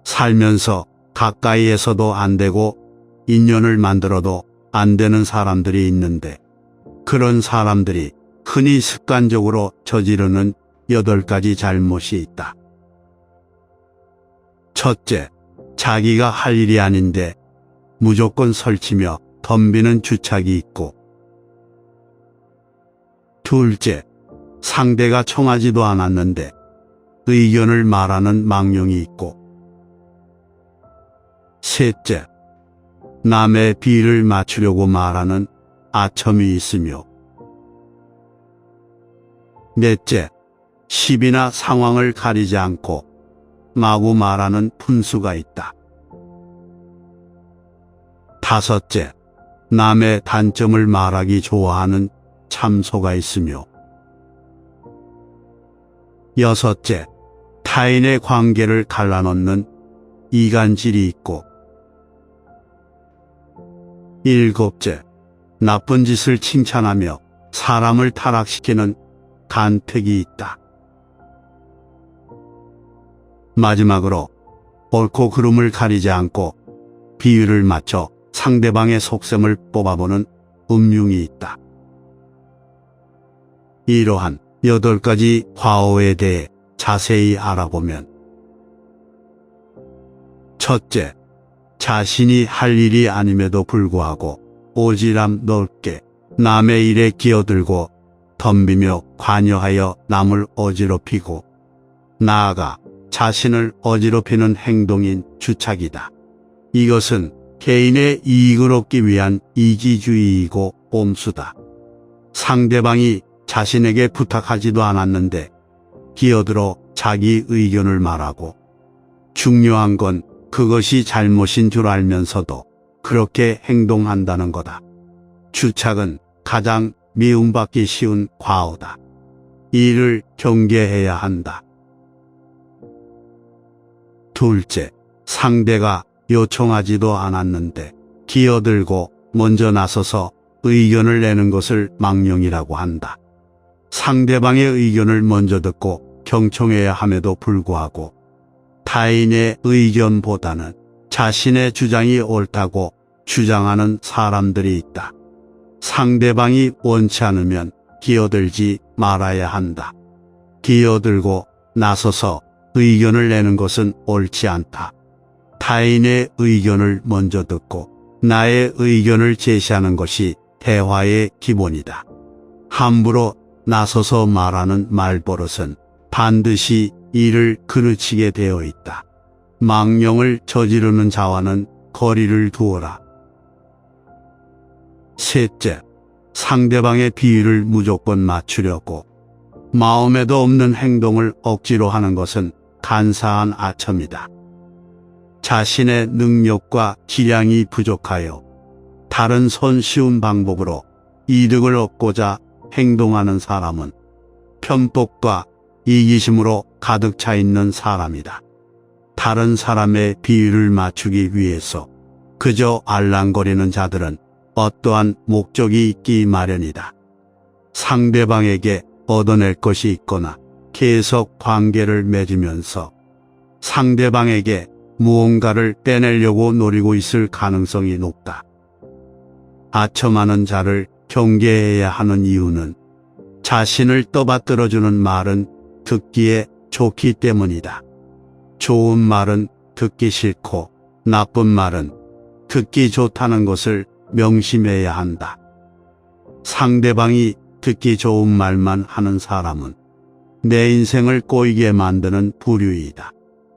살면서 가까이에서도 안 되고 인연을 만들어도 안 되는 사람들이 있는데, 그런 사람들이 흔히 습관적으로 저지르는 8가지 잘못이 있다. 첫째, 자기가 할 일이 아닌데 무조건 설치며 덤비는 주착이 있고. 둘째, 상대가 청하지도 않았는데 의견을 말하는 망령이 있고. 셋째, 남의 비를 맞추려고 말하는 아첨이 있으며. 넷째, 시비나 상황을 가리지 않고 마구 말하는 푼수가 있다. 다섯째, 남의 단점을 말하기 좋아하는 참소가 있으며. 여섯째, 타인의 관계를 갈라놓는 이간질이 있고. 일곱째, 나쁜 짓을 칭찬하며 사람을 타락시키는 간택이 있다. 마지막으로, 옳고 그름을 가리지 않고 비율을 맞춰 상대방의 속셈을 뽑아보는 음흉이 있다. 이러한 8가지 과오에 대해 자세히 알아보면, 첫째, 자신이 할 일이 아님에도 불구하고 오지랖 넓게 남의 일에 끼어들고 덤비며 관여하여 남을 어지럽히고, 나아가 자신을 어지럽히는 행동인 주착이다. 이것은 개인의 이익을 얻기 위한 이기주의이고 꼼수다. 상대방이 자신에게 부탁하지도 않았는데 끼어들어 자기 의견을 말하고, 중요한 건 그것이 잘못인 줄 알면서도 그렇게 행동한다는 거다. 주착은 가장 미움받기 쉬운 과오다. 이를 경계해야 한다. 둘째, 상대가 요청하지도 않았는데 끼어들고 먼저 나서서 의견을 내는 것을 망령이라고 한다. 상대방의 의견을 먼저 듣고 경청해야 함에도 불구하고 타인의 의견보다는 자신의 주장이 옳다고 주장하는 사람들이 있다. 상대방이 원치 않으면 끼어들지 말아야 한다. 끼어들고 나서서 의견을 내는 것은 옳지 않다. 타인의 의견을 먼저 듣고 나의 의견을 제시하는 것이 대화의 기본이다. 함부로 나서서 말하는 말버릇은 반드시 이를 그르치게 되어 있다. 망령을 저지르는 자와는 거리를 두어라. 셋째, 상대방의 비위를 무조건 맞추려고 마음에도 없는 행동을 억지로 하는 것은 간사한 아첨이다. 자신의 능력과 기량이 부족하여 다른 손쉬운 방법으로 이득을 얻고자 행동하는 사람은 편법과 이기심으로 가득 차 있는 사람이다. 다른 사람의 비위를 맞추기 위해서 그저 알랑거리는 자들은 어떠한 목적이 있기 마련이다. 상대방에게 얻어낼 것이 있거나 계속 관계를 맺으면서 상대방에게 무언가를 빼내려고 노리고 있을 가능성이 높다. 아첨하는 자를 경계해야 하는 이유는 자신을 떠받들어주는 말은 듣기에 좋기 때문이다. 좋은 말은 듣기 싫고 나쁜 말은 듣기 좋다는 것을 명심해야 한다. 상대방이 듣기 좋은 말만 하는 사람은 내 인생을 꼬이게 만드는 부류이다.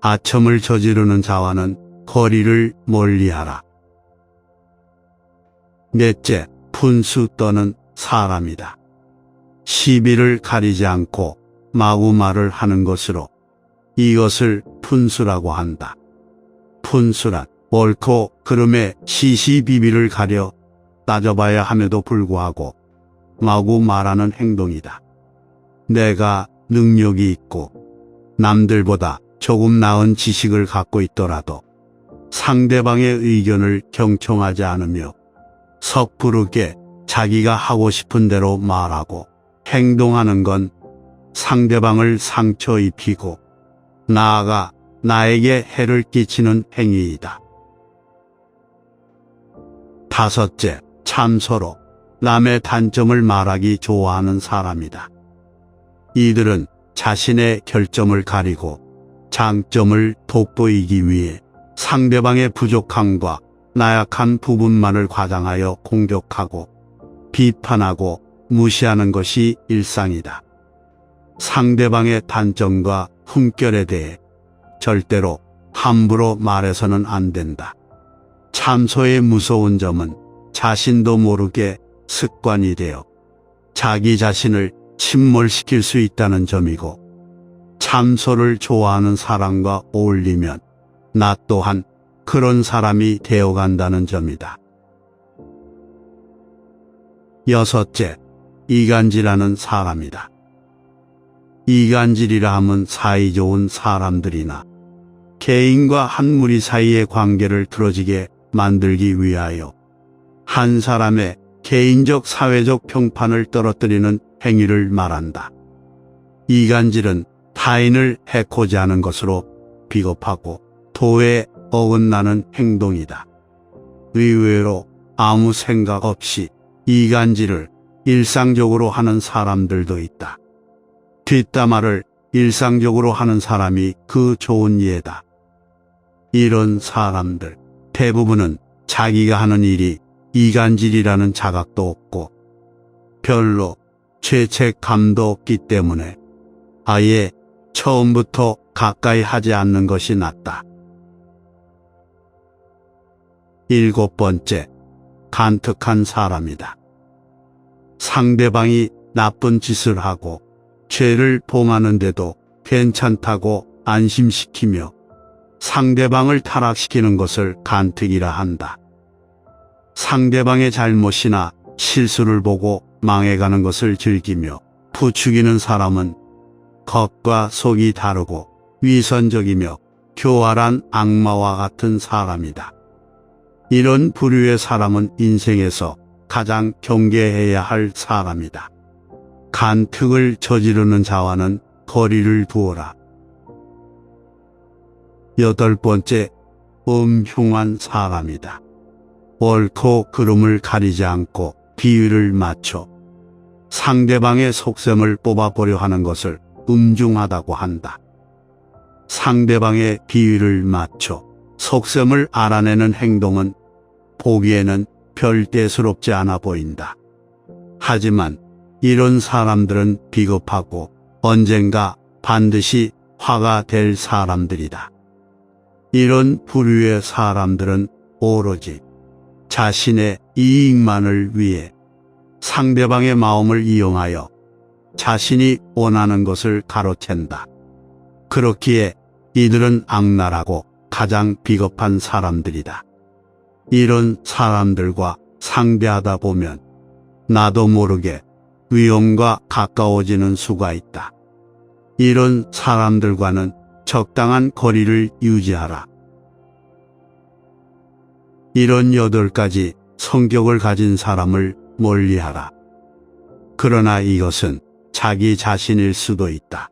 아첨을 저지르는 자와는 거리를 멀리하라. 넷째, 푼수 떠는 사람이다. 시비를 가리지 않고 마구 말을 하는 것으로 이것을 푼수라고 한다. 푼수란 옳고 그름의 시시비비를 가려 따져봐야 함에도 불구하고 마구 말하는 행동이다. 내가 능력이 있고 남들보다 조금 나은 지식을 갖고 있더라도 상대방의 의견을 경청하지 않으며 섣부르게 자기가 하고 싶은 대로 말하고 행동하는 건 상대방을 상처 입히고 나아가 나에게 해를 끼치는 행위이다. 다섯째, 참소로 남의 단점을 말하기 좋아하는 사람이다. 이들은 자신의 결점을 가리고 장점을 돋보이기 위해 상대방의 부족함과 나약한 부분만을 과장하여 공격하고 비판하고 무시하는 것이 일상이다. 상대방의 단점과 흠결에 대해 절대로 함부로 말해서는 안 된다. 참소의 무서운 점은 자신도 모르게 습관이 되어 자기 자신을 침몰시킬 수 있다는 점이고, 참소를 좋아하는 사람과 어울리면 나 또한 그런 사람이 되어간다는 점이다. 여섯째, 이간질하는 사람이다. 이간질이라 하면 사이좋은 사람들이나 개인과 한 무리 사이의 관계를 틀어지게 만들기 위하여 한 사람의 개인적 사회적 평판을 떨어뜨리는 행위를 말한다. 이간질은 타인을 해코지 하는 것으로 비겁하고 도에 어긋나는 행동이다. 의외로 아무 생각 없이 이간질을 일상적으로 하는 사람들도 있다. 뒷담화를 일상적으로 하는 사람이 그 좋은 예다. 이런 사람들 대부분은 자기가 하는 일이 이간질이라는 자각도 없고 별로 죄책감도 없기 때문에 아예 처음부터 가까이 하지 않는 것이 낫다. 일곱 번째, 간특한 사람이다. 상대방이 나쁜 짓을 하고 죄를 범하는데도 괜찮다고 안심시키며 상대방을 타락시키는 것을 간특이라 한다. 상대방의 잘못이나 실수를 보고 망해가는 것을 즐기며 부추기는 사람은 겉과 속이 다르고 위선적이며 교활한 악마와 같은 사람이다. 이런 부류의 사람은 인생에서 가장 경계해야 할 사람이다. 간특을 저지르는 자와는 거리를 두어라. 여덟 번째, 흉한 사람이다. 옳고 그름을 가리지 않고 비위를 맞춰 상대방의 속셈을 뽑아보려 하는 것을 음중하다고 한다. 상대방의 비위를 맞춰 속셈을 알아내는 행동은 보기에는 별 대수롭지 않아 보인다. 하지만 이런 사람들은 비겁하고 언젠가 반드시 화가 될 사람들이다. 이런 부류의 사람들은 오로지 자신의 이익만을 위해 상대방의 마음을 이용하여 자신이 원하는 것을 가로챈다. 그렇기에 이들은 악랄하고 가장 비겁한 사람들이다. 이런 사람들과 상대하다 보면 나도 모르게 위험과 가까워지는 수가 있다. 이런 사람들과는 적당한 거리를 유지하라. 이런 8가지 성격을 가진 사람을 멀리하라. 그러나 이것은 자기 자신일 수도 있다.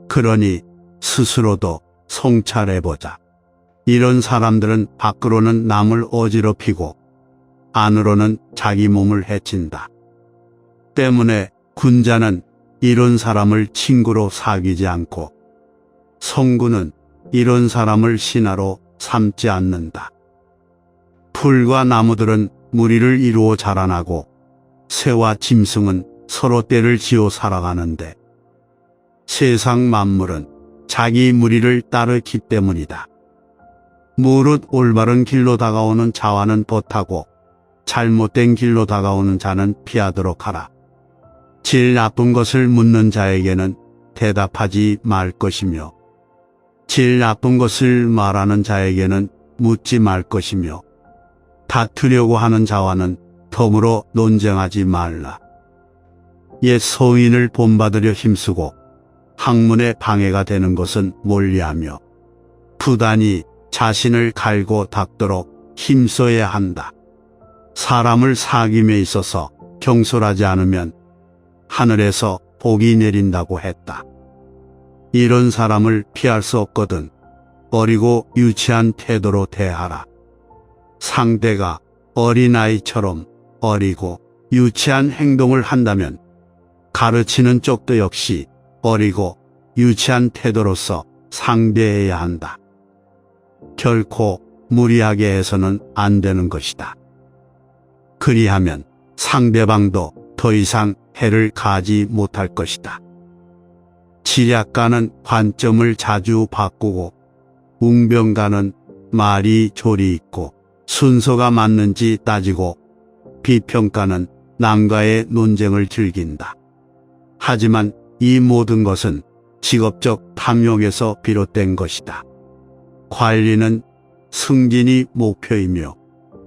그러니 스스로도 성찰해보자. 이런 사람들은 밖으로는 남을 어지럽히고 안으로는 자기 몸을 해친다. 때문에 군자는 이런 사람을 친구로 사귀지 않고 성군은 이런 사람을 신하로 삼지 않는다. 풀과 나무들은 무리를 이루어 자라나고 새와 짐승은 서로 때를 지어 살아가는데 세상 만물은 자기 무리를 따르기 때문이다. 무릇 올바른 길로 다가오는 자와는 벗하고 잘못된 길로 다가오는 자는 피하도록 하라. 질 나쁜 것을 묻는 자에게는 대답하지 말 것이며 질 나쁜 것을 말하는 자에게는 묻지 말 것이며 다투려고 하는 자와는 더불어 논쟁하지 말라. 옛 소인을 본받으려 힘쓰고 학문에 방해가 되는 것은 멀리하며 부단히 자신을 갈고 닦도록 힘써야 한다. 사람을 사귐에 있어서 경솔하지 않으면 하늘에서 복이 내린다고 했다. 이런 사람을 피할 수 없거든 어리고 유치한 태도로 대하라. 상대가 어린아이처럼 어리고 유치한 행동을 한다면 가르치는 쪽도 역시 어리고 유치한 태도로서 상대해야 한다. 결코 무리하게 해서는 안 되는 것이다. 그리하면 상대방도 더 이상 해를 가지 못할 것이다. 지략가는 관점을 자주 바꾸고 웅변가는 말이 조리 있고 순서가 맞는지 따지고 비평가는 남과의 논쟁을 즐긴다. 하지만 이 모든 것은 직업적 탐욕에서 비롯된 것이다. 관리는 승진이 목표이며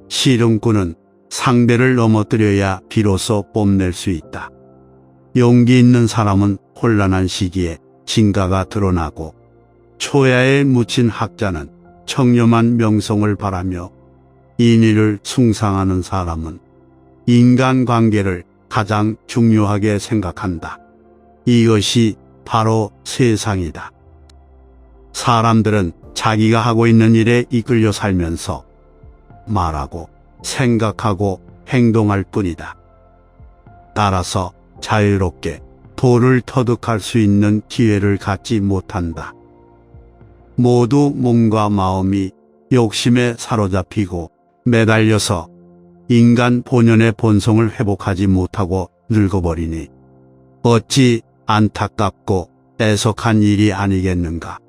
씨름꾼은 상대를 넘어뜨려야 비로소 뽐낼 수 있다. 용기 있는 사람은 혼란한 시기에 진가가 드러나고 초야에 묻힌 학자는 청렴한 명성을 바라며 인의를 숭상하는 사람은 인간관계를 가장 중요하게 생각한다. 이것이 바로 세상이다. 사람들은 자기가 하고 있는 일에 이끌려 살면서 말하고 생각하고 행동할 뿐이다. 따라서 자유롭게 도를 터득할 수 있는 기회를 갖지 못한다. 모두 몸과 마음이 욕심에 사로잡히고 매달려서 인간 본연의 본성을 회복하지 못하고 늙어버리니 어찌 안타깝고 애석한 일이 아니겠는가.